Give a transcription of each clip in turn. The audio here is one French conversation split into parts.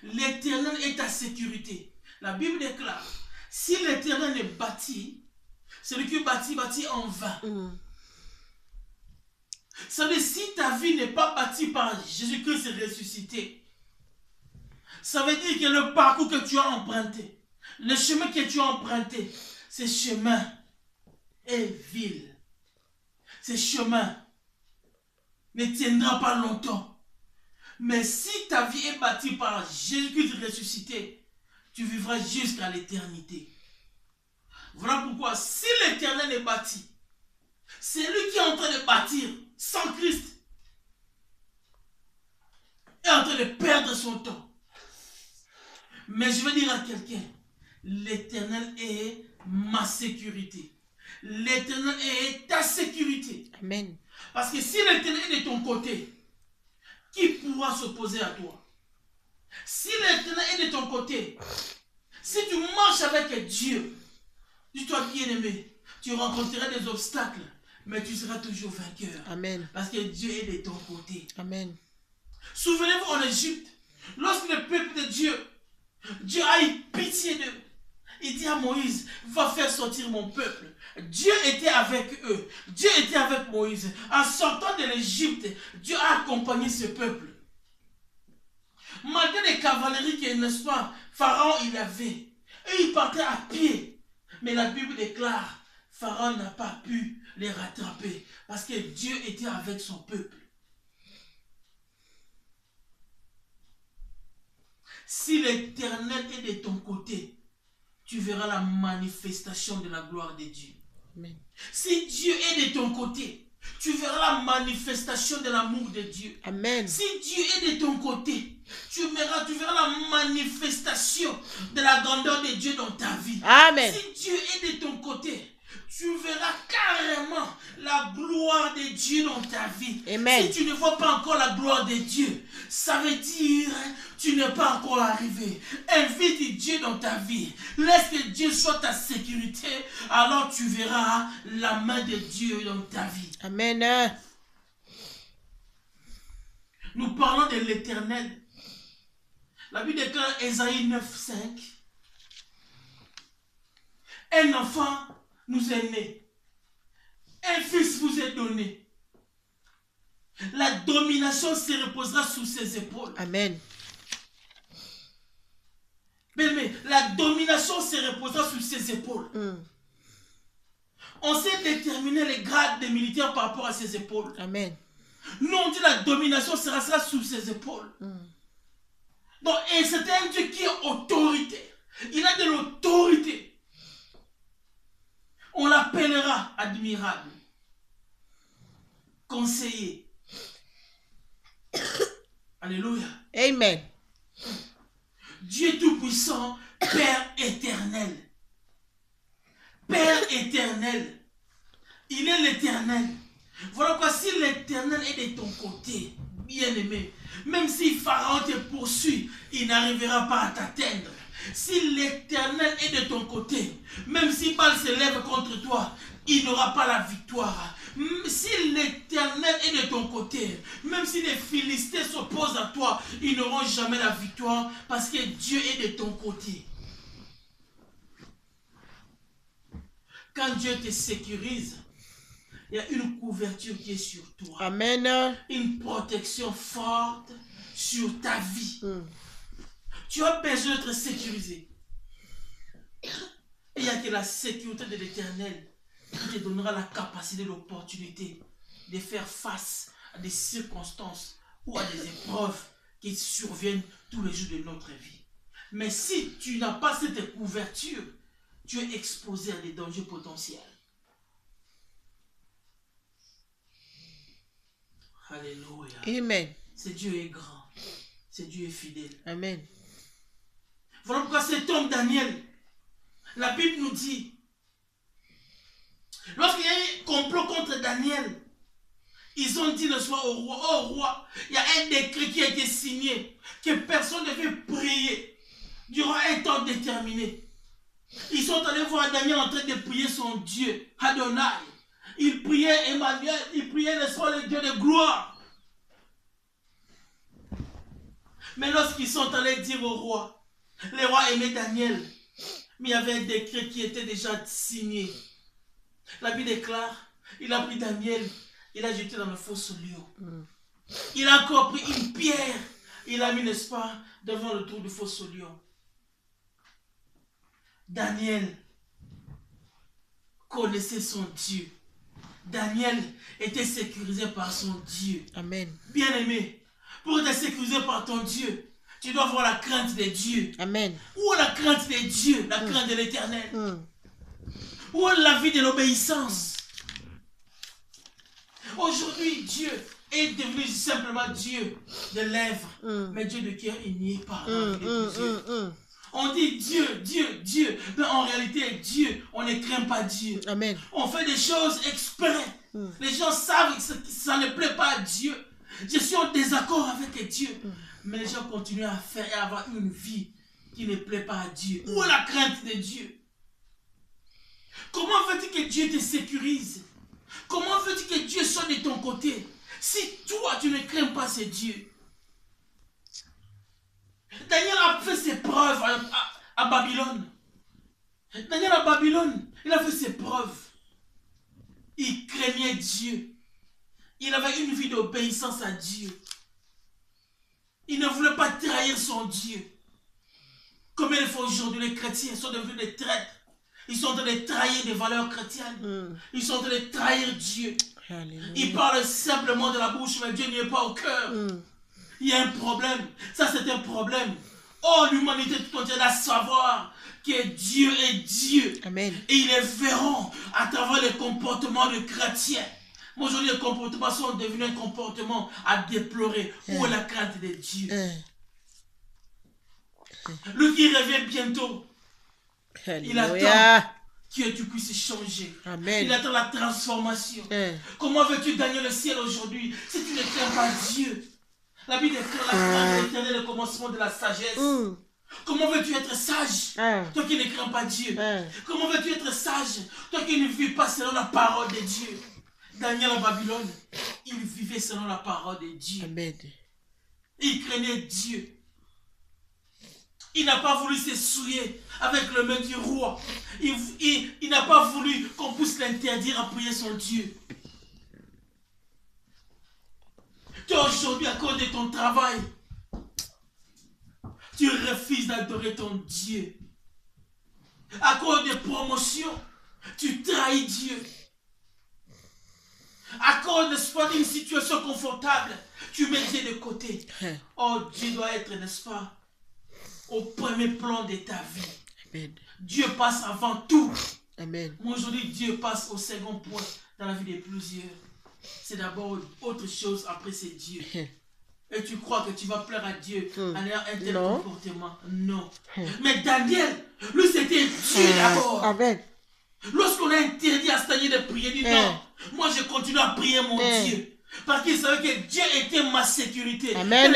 l'Éternel est ta sécurité. La Bible déclare, si l'Éternel est bâti, celui qui bâtit en vain. Ça veut dire, si ta vie n'est pas bâtie par Jésus-Christ ressuscité, ça veut dire que le parcours que tu as emprunté, le chemin que tu as emprunté, ce chemin est vil. Ce chemin ne tiendra pas longtemps. Mais si ta vie est bâtie par Jésus-Christ ressuscité, tu vivras jusqu'à l'éternité. Voilà pourquoi, si l'Éternel est bâti, c'est lui qui est en train de bâtir sans Christ, est en train de perdre son temps. Mais je veux dire à quelqu'un, l'Éternel est ma sécurité. L'Éternel est ta sécurité. Amen. Parce que si l'Éternel est de ton côté, qui pourra s'opposer à toi? Si l'Éternel est de ton côté, si tu marches avec Dieu, dis-toi bien-aimé, tu rencontreras des obstacles, mais tu seras toujours vainqueur. Amen. Parce que Dieu est de ton côté. Amen. Souvenez-vous en Égypte, lorsque le peuple de Dieu a eu pitié d'eux, il dit à Moïse, va faire sortir mon peuple. Dieu était avec eux. Dieu était avec Moïse. En sortant de l'Égypte, Dieu a accompagné ce peuple. Malgré les cavaleries que, n'est-ce pas, Pharaon il avait, et il partait à pied. Mais la Bible déclare, Pharaon n'a pas pu les rattraper parce que Dieu était avec son peuple. Si l'Éternel est de ton côté, tu verras la manifestation de la gloire de Dieu. Amen. Si Dieu est de ton côté, tu verras la manifestation de l'amour de Dieu. Amen. Si Dieu est de ton côté, tu verras la manifestation de la grandeur de Dieu dans ta vie. Amen. Si Dieu est de ton côté, tu verras carrément la gloire de Dieu dans ta vie. Amen. Si tu ne vois pas encore la gloire de Dieu, ça veut dire tu n'es pas encore arrivé. Invite Dieu dans ta vie. Laisse que Dieu soit ta sécurité. Alors tu verras la main de Dieu dans ta vie. Amen. Nous parlons de l'Éternel. La Bible déclare Ésaïe 9:5. Un enfant nous est né. Un fils vous est donné. La domination se reposera sur ses épaules. Amen. Mais la domination se reposera sur ses épaules. On sait déterminer les grades des militaires par rapport à ses épaules. Amen. Nous on dit la domination sera sur ses épaules. Donc, et c'est un Dieu qui est autorité. Il a de l'autorité. On l'appellera admirable, conseiller. Alléluia. Amen. Dieu Tout-Puissant, Père éternel. Père éternel. Il est l'Éternel. Voilà pourquoi si l'Éternel est de ton côté, bien-aimé, même si Pharaon te poursuit, il n'arrivera pas à t'atteindre. Si l'Éternel est de ton côté, même si Baal se lève contre toi, il n'aura pas la victoire. Si l'Éternel est de ton côté, même si les Philistins s'opposent à toi, ils n'auront jamais la victoire parce que Dieu est de ton côté. Quand Dieu te sécurise, il y a une couverture qui est sur toi. Amen. Une protection forte sur ta vie. Tu as besoin d'être sécurisé. Et il n'y a que la sécurité de l'Éternel qui te donnera la capacité, l'opportunité de faire face à des circonstances ou à des épreuves qui surviennent tous les jours de notre vie. Mais si tu n'as pas cette couverture, tu es exposé à des dangers potentiels. Alléluia. Amen. Ce Dieu est grand. Ce Dieu est fidèle. Amen. Voilà pourquoi cet homme Daniel, la Bible nous dit, lorsqu'il y a eu un complot contre Daniel, ils ont dit le soir au roi, oh roi, il y a un décret qui a été signé, que personne ne veut prier durant un temps déterminé. Ils sont allés voir Daniel en train de prier son Dieu, Adonai. Il priait Emmanuel, il priait le soir le Dieu de gloire. Mais lorsqu'ils sont allés dire au roi, les rois aimaient Daniel, mais il y avait un décret qui était déjà signé. La Bible déclare, il a pris Daniel, il a jeté dans le fosse lion. Il a encore pris une pierre, il a mis, n'est-ce pas, devant le trou du fosse lion. Daniel connaissait son Dieu. Daniel était sécurisé par son Dieu. Amen. Bien-aimé, pour être sécurisé par ton Dieu, tu dois avoir la crainte de Dieu. Amen. Où est la crainte de Dieu, la crainte de l'Éternel? Où est la vie de l'obéissance? Aujourd'hui, Dieu est devenu simplement Dieu de lèvres, mais Dieu de cœur, il n'y est pas. On dit Dieu, Dieu, Dieu, mais en réalité, Dieu, on ne craint pas Dieu. Amen. On fait des choses exprès. Les gens savent que ça ne plaît pas à Dieu. Je suis en désaccord avec Dieu. Mais les gens continuent à faire et à avoir une vie qui ne plaît pas à Dieu. Où est la crainte de Dieu? Comment veux-tu que Dieu te sécurise? Comment veux-tu que Dieu soit de ton côté si toi tu ne crains pas ce Dieu? Daniel a fait ses preuves à Babylone. Daniel à Babylone, il a fait ses preuves. Il craignait Dieu. Il avait une vie d'obéissance à Dieu. Il ne voulait pas trahir son Dieu. Comme il faut aujourd'hui, les chrétiens sont devenus des traîtres. Ils sont en train de trahir des valeurs chrétiennes. Ils sont en train de trahir Dieu. Ils parlent simplement de la bouche, mais Dieu n'y est pas au cœur. Il y a un problème. Ça, c'est un problème. Oh, l'humanité tout entière doit savoir que Dieu est Dieu. Amen. Et ils les verront à travers le comportement de chrétiens. Mais aujourd'hui, les comportements sont devenus un comportement à déplorer. Où est la crainte de Dieu? Lui qui revient bientôt, il attend que tu puisses changer. Amen. Il attend la transformation. Comment veux-tu gagner le ciel aujourd'hui si tu ne crains pas Dieu? La Bible déclare la crainte de l'Éternel, le commencement de la sagesse. Comment veux-tu être sage, toi qui ne crains pas Dieu? Comment veux-tu être sage, toi qui ne vis pas selon la parole de Dieu? Daniel en Babylone, il vivait selon la parole de Dieu. Amen. Il craignait Dieu. Il n'a pas voulu se souiller avec le main du roi. Il n'a pas voulu qu'on puisse l'interdire à prier son Dieu. Toi aujourd'hui, à cause de ton travail, tu refuses d'adorer ton Dieu. À cause des promotions, tu trahis Dieu. À cause d'une situation confortable, tu mets Dieu de côté. Oh, Dieu doit être, n'est-ce pas, au premier plan de ta vie. Amen. Dieu passe avant tout. Amen. Moi aujourd'hui, Dieu passe au second point dans la vie de plusieurs. C'est d'abord autre chose, après c'est Dieu. Et tu crois que tu vas plaire à Dieu en ayant un tel comportement? Non. Mais Daniel, lui c'était Dieu d'abord. Amen. Lorsqu'on a interdit à Daniel de prier, il dit non, moi je continue à prier mon Dieu. Parce qu'il savait que Dieu était ma sécurité. Amen.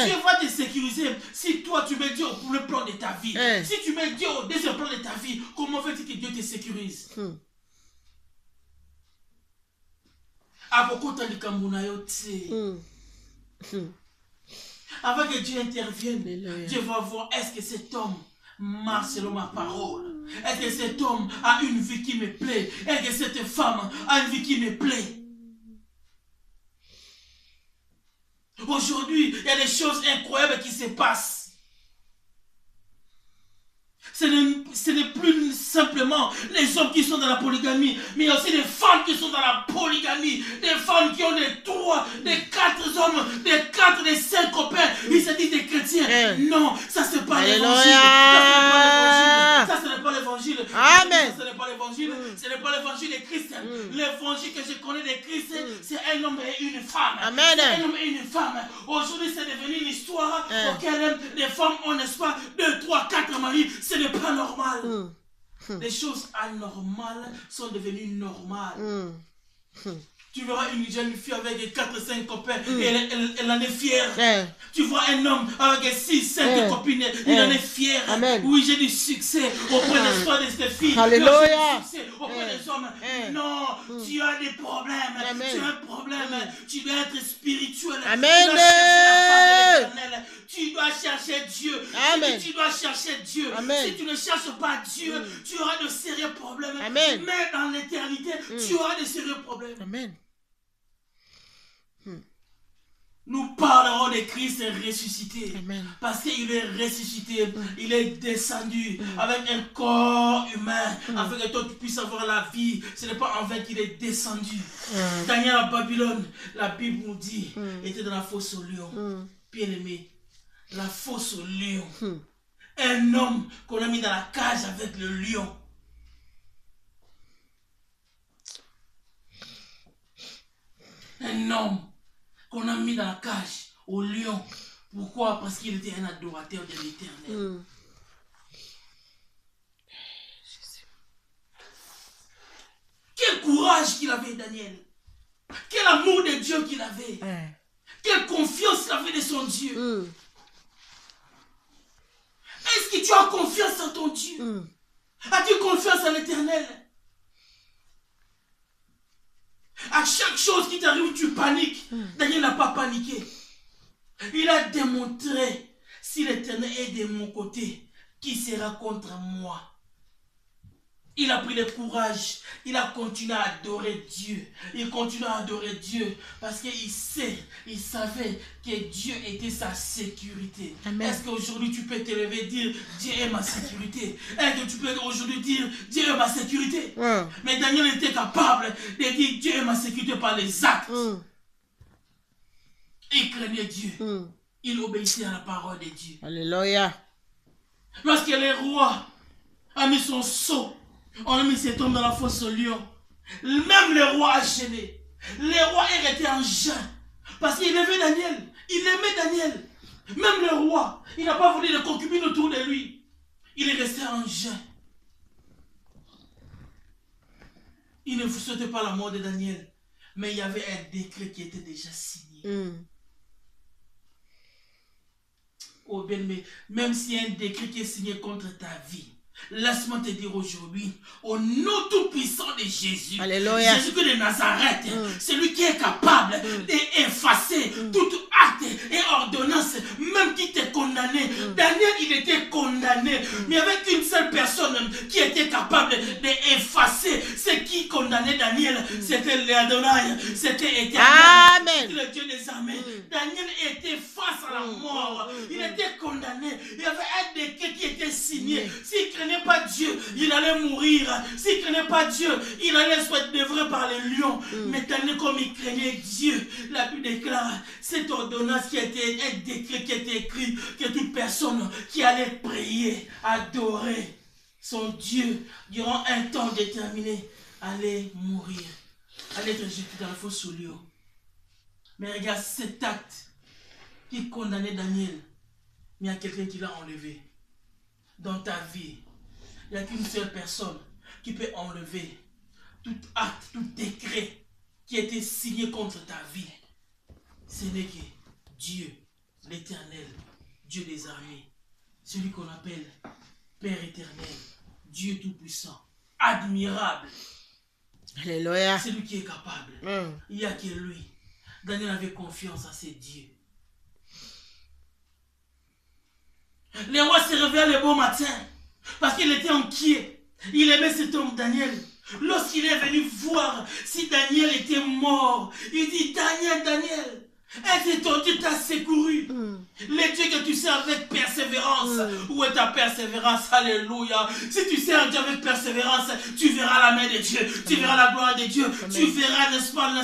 Dieu va te sécuriser si toi tu mets Dieu au premier plan de ta vie. Si tu mets Dieu au deuxième plan de ta vie, comment veux-tu que Dieu te sécurise? Avant que Dieu intervienne, Dieu va voir est-ce que cet homme marche selon ma parole. Est-ce que cet homme a une vie qui me plaît? Est-ce que cette femme a une vie qui me plaît? Aujourd'hui, il y a des choses incroyables qui se passent. Ce n'est plus simplement les hommes qui sont dans la polygamie, mais il y a aussi des femmes qui sont dans la polygamie. Des femmes qui ont des 3, des 4 hommes, des 4, des 5 copains. Ils se disent des chrétiens. Non, ça c'est pas l'évangile. Ça ce n'est pas l'évangile. Amen. Ça ce n'est pas l'évangile. Ce n'est pas l'évangile de Christ. L'évangile que je connais de Christ, c'est un homme et une femme. Amen. C'est un homme et une femme. Aujourd'hui, c'est devenu une histoire auquel les femmes ont, n'est-ce pas, 2, 3, 4 maris. Ce n'est pas normal. Les choses anormales sont devenues normales. Tu verras une jeune fille avec 4-5 copains et elle en est fière. Tu vois un homme avec 6-5 copines, il en est fier. Amen. Oui, j'ai du succès auprès de ces filles. Alléluia. J'ai du succès auprès des hommes. Non, tu as des problèmes. Tu as un problème. Tu dois être spirituel. Amen. Tu dois chercher la face de l'Éternel. Tu dois chercher Dieu. Amen. Tu dois chercher Dieu. Amen. Si tu ne cherches pas Dieu, tu auras de sérieux problèmes. Amen. Mais dans l'éternité, tu auras de sérieux problèmes. Amen. Nous parlerons de Christ ressuscité. Amen. Parce qu'il est ressuscité. Il est descendu avec un corps humain. Afin que toi tu puisses avoir la vie. Ce n'est pas en vain qu'il est descendu. Daniel à Babylone, la Bible nous dit, était dans la fosse au lion. Bien aimé, la fosse au lion. Un homme qu'on a mis dans la cage avec le lion. Un homme qu'on a mis dans la cage au lion. Pourquoi? Parce qu'il était un adorateur de l'Éternel. Quel courage qu'il avait, Daniel. Quel amour de Dieu qu'il avait. Quelle confiance qu'il avait de son Dieu. Est-ce que tu as confiance en ton Dieu? As-tu confiance en l'Éternel? À chaque chose qui t'arrive, tu paniques. Daniel n'a pas paniqué. Il a démontré, si l'Éternel est de mon côté, qui sera contre moi? Il a pris le courage. Il a continué à adorer Dieu. Il continue à adorer Dieu parce qu'il savait que Dieu était sa sécurité. Est-ce qu'aujourd'hui tu peux te lever et dire Dieu est ma sécurité? Est-ce que tu peux aujourd'hui dire Dieu est ma sécurité? Mais Daniel était capable de dire Dieu est ma sécurité par les actes. Il craignait Dieu. Il obéissait à la parole de Dieu. Alléluia. Lorsque le roi a mis son sceau, on a mis cet homme dans la fosse au lion. Même le roi a gêné. Le roi est resté en jeûne. Parce qu'il aimait Daniel. Il aimait Daniel. Même le roi, il n'a pas voulu de concubines autour de lui. Il est resté en jeûne. Il ne souhaitait pas la mort de Daniel. Mais il y avait un décret qui était déjà signé. Oh bien-aimé, même s'il y a un décret qui est signé contre ta vie, laisse-moi te dire aujourd'hui, au nom tout-puissant de Jésus, Alléluia. Jésus de Nazareth, celui qui est capable d'effacer tout acte et ordonnance, même qui t'est condamné. Daniel, il était condamné, mais avec une seule personne qui était capable d'effacer ce qui condamnait Daniel, c'était l'Adonai, c'était Éternel, Amen. c'était le Dieu des armées. Daniel était face à la mort, il était condamné, il y avait un décret qui était signé. S'il ne craignait pas Dieu, il allait mourir. S'il ne craignait pas Dieu, il allait se faire devrer par les lions. Mais Daniel, comme il craignait Dieu, la Bible déclare cette ordonnance qui était un décret qui était écrit, que toute personne qui allait prier, adorer son Dieu durant un temps déterminé allait mourir, allait être jeté dans la fosse au lion. Mais regarde cet acte qui condamnait Daniel, mais il y a quelqu'un qui l'a enlevé. Dans ta vie, il n'y a qu'une seule personne qui peut enlever tout acte, tout décret qui a été signé contre ta vie. Ce n'est que Dieu, l'Éternel, Dieu des armées, celui qu'on appelle Père éternel, Dieu tout-puissant, admirable. Alléluia. C'est lui qui est capable. Il n'y a que lui. Daniel avait confiance en ses dieux. Le roi se réveilla le bon matin parce qu'il était inquiet. Il aimait cet homme Daniel. Lorsqu'il est venu voir si Daniel était mort, il dit Daniel, Daniel, est-ce que ton Dieu t'a secouru? Le Dieu que tu sers avec persévérance. Où est ta persévérance? Alléluia. Si tu sers un Dieu avec persévérance, tu verras la main de Dieu. Tu verras la gloire de Dieu. Tu verras, n'est-ce pas,